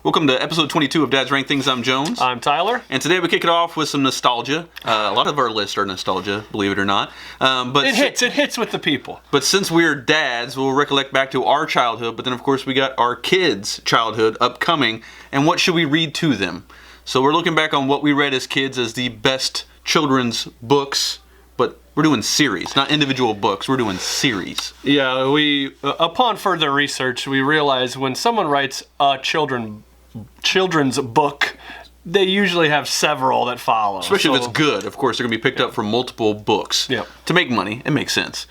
Welcome to episode 22 of Dad's Rank Things. I'm Jones. I'm Tyler. And today we kick it off with some nostalgia. A lot of our lists are nostalgia, believe it or not. But it hits with the people. But since we're dads, we'll recollect back to our childhood. But then, of course, we got our kids' childhood upcoming. And what should we read to them? So we're looking back on what we read as kids as the best children's books. But we're doing series, not individual books. We're doing series. Yeah, we upon further research, we realize when someone writes a children's book, they usually have several that follow. Especially if it's good. Of course, they're going to be picked up from multiple books. Yep. To make money, it makes sense.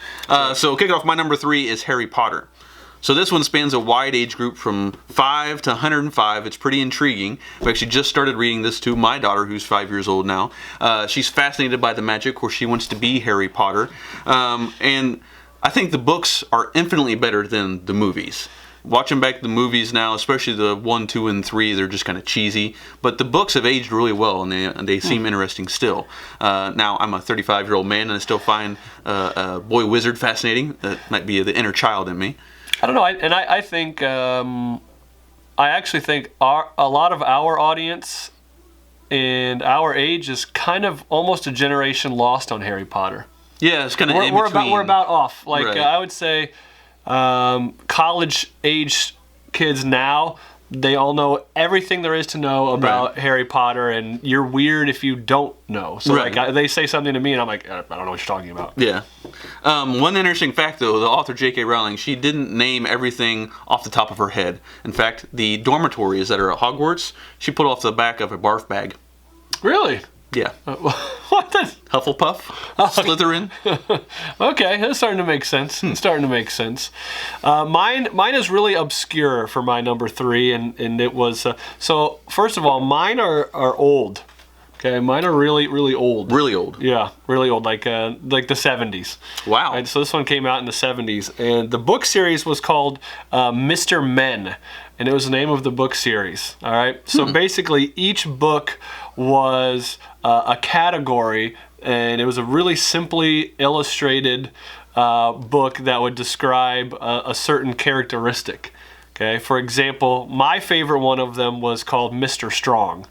So kick off, my number 3 is Harry Potter. So this one spans a wide age group from 5 to 105. It's pretty intriguing. We actually just started reading this to my daughter, who's 5 years old now. She's fascinated by the magic. Of course, she wants to be Harry Potter. And I think the books are infinitely better than the movies. Watching back the movies now, especially the 1, 2, and 3, they're just kind of cheesy. But the books have aged really well, and they seem interesting still. Now, I'm a 35-year-old man, and I still find Boy Wizard fascinating. That might be the inner child in me. I don't know, I think, I actually think a lot of our audience and our age is kind of almost a generation lost on Harry Potter. Yeah, it's kind of in between. We're about off. Like, right. I would say college-age kids now, they all know everything there is to know about Harry Potter, and you're weird if you don't know. So like, they say something to me, and I'm like, I don't know what you're talking about. Yeah. One interesting fact, though, the author J.K. Rowling, she didn't name everything off the top of her head. In fact, the dormitories that are at Hogwarts, she put off the back of a barf bag. Really? Yeah. What the? Hufflepuff, Slytherin. Okay, that's starting to make sense. It's starting to make sense. Mine is really obscure for my number 3, and it was so. First of all, mine are old. Okay, mine are really old. Really old. Yeah, really old, like the 70s. Wow. And so this one came out in the 70s, and the book series was called Mr. Men, and it was the name of the book series. All right. So basically, each book was a category, and it was a really simply illustrated book that would describe a certain characteristic. Okay. For example, my favorite one of them was called Mr. Strong.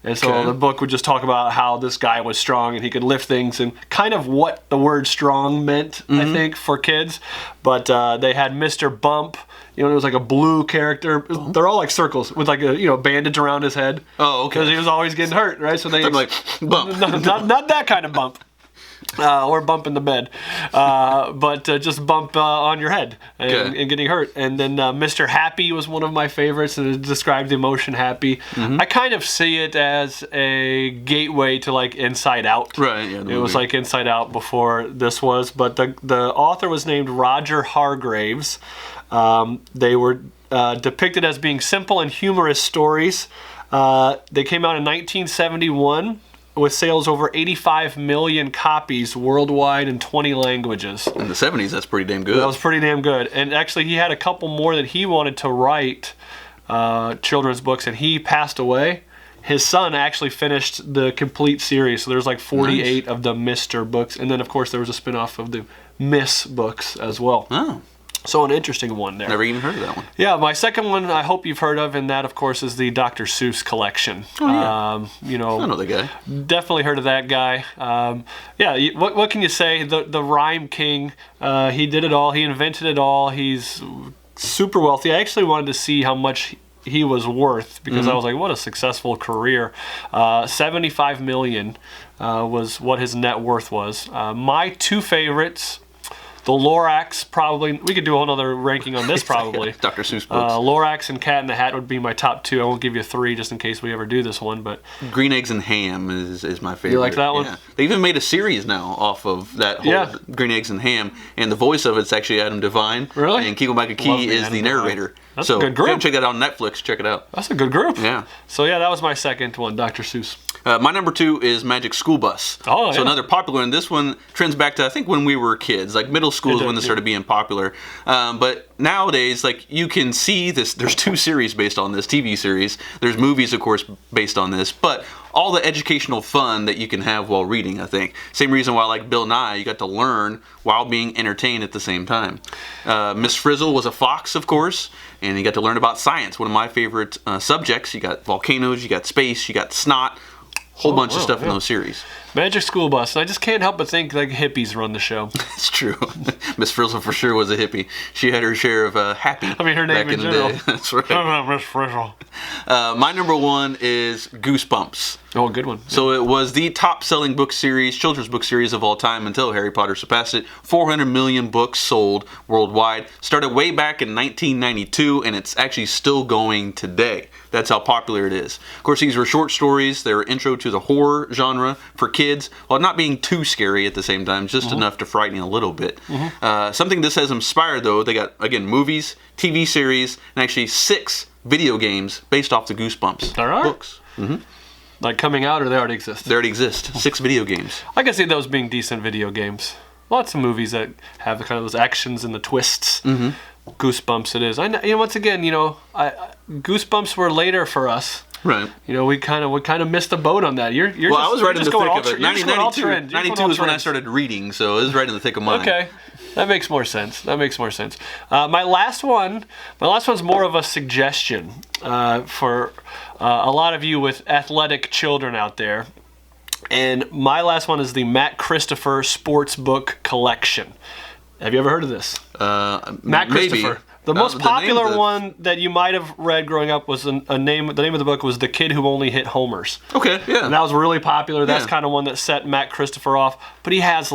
And so the book would just talk about how this guy was strong and he could lift things and kind of what the word strong meant, I think, for kids. But they had Mr. Bump. You know, it was like a blue character. They're all like circles with like a bandage around his head. Oh, okay. Because he was always getting hurt, right? So they like bump. Not that kind of bump. Or bump in the bed, but just bump on your head and getting hurt. And then Mr. Happy was one of my favorites, and it described the emotion happy. I kind of see it as a gateway to like Inside Out. Right. Yeah. It was like Inside Out before this was, but the author was named Roger Hargraves. They were depicted as being simple and humorous stories. They came out in 1971. With sales over 85 million copies worldwide in 20 languages. In the 70s, that's pretty damn good. That was pretty damn good. And actually, he had a couple more that he wanted to write children's books, and he passed away. His son actually finished the complete series, so there's like 48 of the Mr. books. And then, of course, there was a spin-off of the Miss books as well. Oh. So an interesting one there. Never even heard of that one. Yeah, my second one I hope you've heard of, and that, of course, is the Dr. Seuss collection. Oh, yeah. You know, I know the guy. Definitely heard of that guy. What can you say? The Rhyme King, he did it all. He invented it all. He's super wealthy. I actually wanted to see how much he was worth because I was like, what a successful career. 75 million was what his net worth was. My two favorites. The Lorax, probably. We could do a whole other ranking on this, probably. Dr. Seuss books. Lorax and Cat in the Hat would be my top 2. I won't give you 3 just in case we ever do this one, but Green Eggs and Ham is my favorite. You like that one? Yeah. They even made a series now off of that whole Green Eggs and Ham, and the voice of it's actually Adam Devine. Really? And Kiko Makaki is the narrator. That's a good group. Check that out on Netflix. Check it out. That's a good group. Yeah. So yeah, that was my second one, Dr. Seuss. My number 2 is Magic School Bus. Oh, So yeah. another popular one. This one trends back to, I think, when we were kids. Like middle school is when this started being popular. But nowadays, like, you can see this. There's 2 series based on this, TV series. There's movies, of course, based on this. But all the educational fun that you can have while reading, I think. Same reason why, like Bill Nye, you got to learn while being entertained at the same time. Miss Frizzle was a fox, of course, and you got to learn about science. One of my favorite subjects. You got volcanoes, you got space, you got snot. Whole bunch of stuff in those series. Magic School Bus. And I just can't help but think like hippies run the show. It's true. Miss Frizzle for sure was a hippie. She had her share of happy. I mean, her name back in the general. day. That's right. Miss Frizzle. My number 1 is Goosebumps. Oh, good one. So it was the top-selling book series, children's book series of all time until Harry Potter surpassed it. 400 million books sold worldwide. Started way back in 1992, and it's actually still going today. That's how popular it is. Of course, these were short stories. They were intro to the horror genre for kids, while not being too scary at the same time, just enough to frighten you a little bit. Something this has inspired, though, they got, again, movies, TV series, and actually 6 video games based off the Goosebumps There are? books. Like coming out, or they already exist? They already exist. 6 video games. I can see those being decent video games. Lots of movies that have kind of those actions and the twists. Goosebumps it is. I know, once again, Goosebumps were later for us. Right. We kind of missed the boat on that. You're Well, I was right in the thick of it. 92 92 is when I started reading, so it was right in the thick of mine. Okay, that makes more sense. My last one's more of a suggestion for a lot of you with athletic children out there. And my last one is the Matt Christopher Sports Book Collection. Have you ever heard of this? Matt Christopher. The most popular one that you might have read growing up was the name of the book was The Kid Who Only Hit Homers. Okay, yeah. And that was really popular. That's Yeah. kind of one that set Matt Christopher off. But he has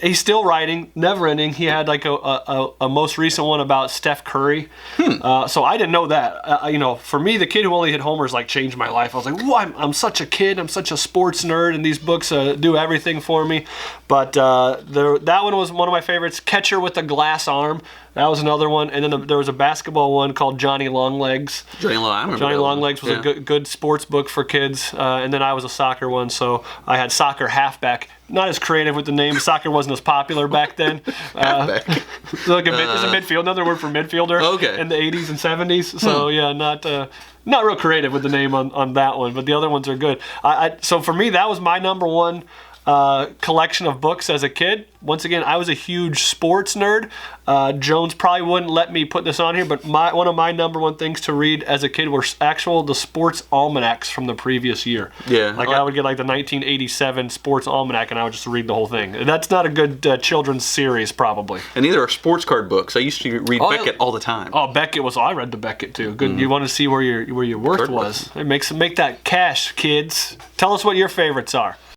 he's still writing, never ending. He had like a most recent one about Steph Curry. So I didn't know that. For me, The Kid Who Only Hit Homers changed my life. I was like, whoa, I'm such a kid. I'm such a sports nerd, and these books do everything for me. But that one was one of my favorites. Catcher with a Glass Arm. That was another one. And then there was a basketball one called Johnny Longlegs. Johnny Longlegs was a good sports book for kids. And then I was a soccer one, so I had Soccer Halfback. Not as creative with the name. Soccer wasn't as popular back then. Halfback. It's a midfield. Another word for midfielder. Okay. In the 80s and 70s. So yeah, not real creative with the name on that one, but the other ones are good. So for me, that was my number 1 collection of books as a kid. Once again, I was a huge sports nerd. Jones probably wouldn't let me put this on here, but one of my number 1 things to read as a kid were the sports almanacs from the previous year. Yeah. I would get the 1987 sports almanac, and I would just read the whole thing. That's not a good children's series, probably. And neither are sports card books. I used to read Beckett all the time. Oh, Beckett was. I read the Beckett too. Good. You want to see where your worth was. Make that cash, kids. Tell us what your favorites are.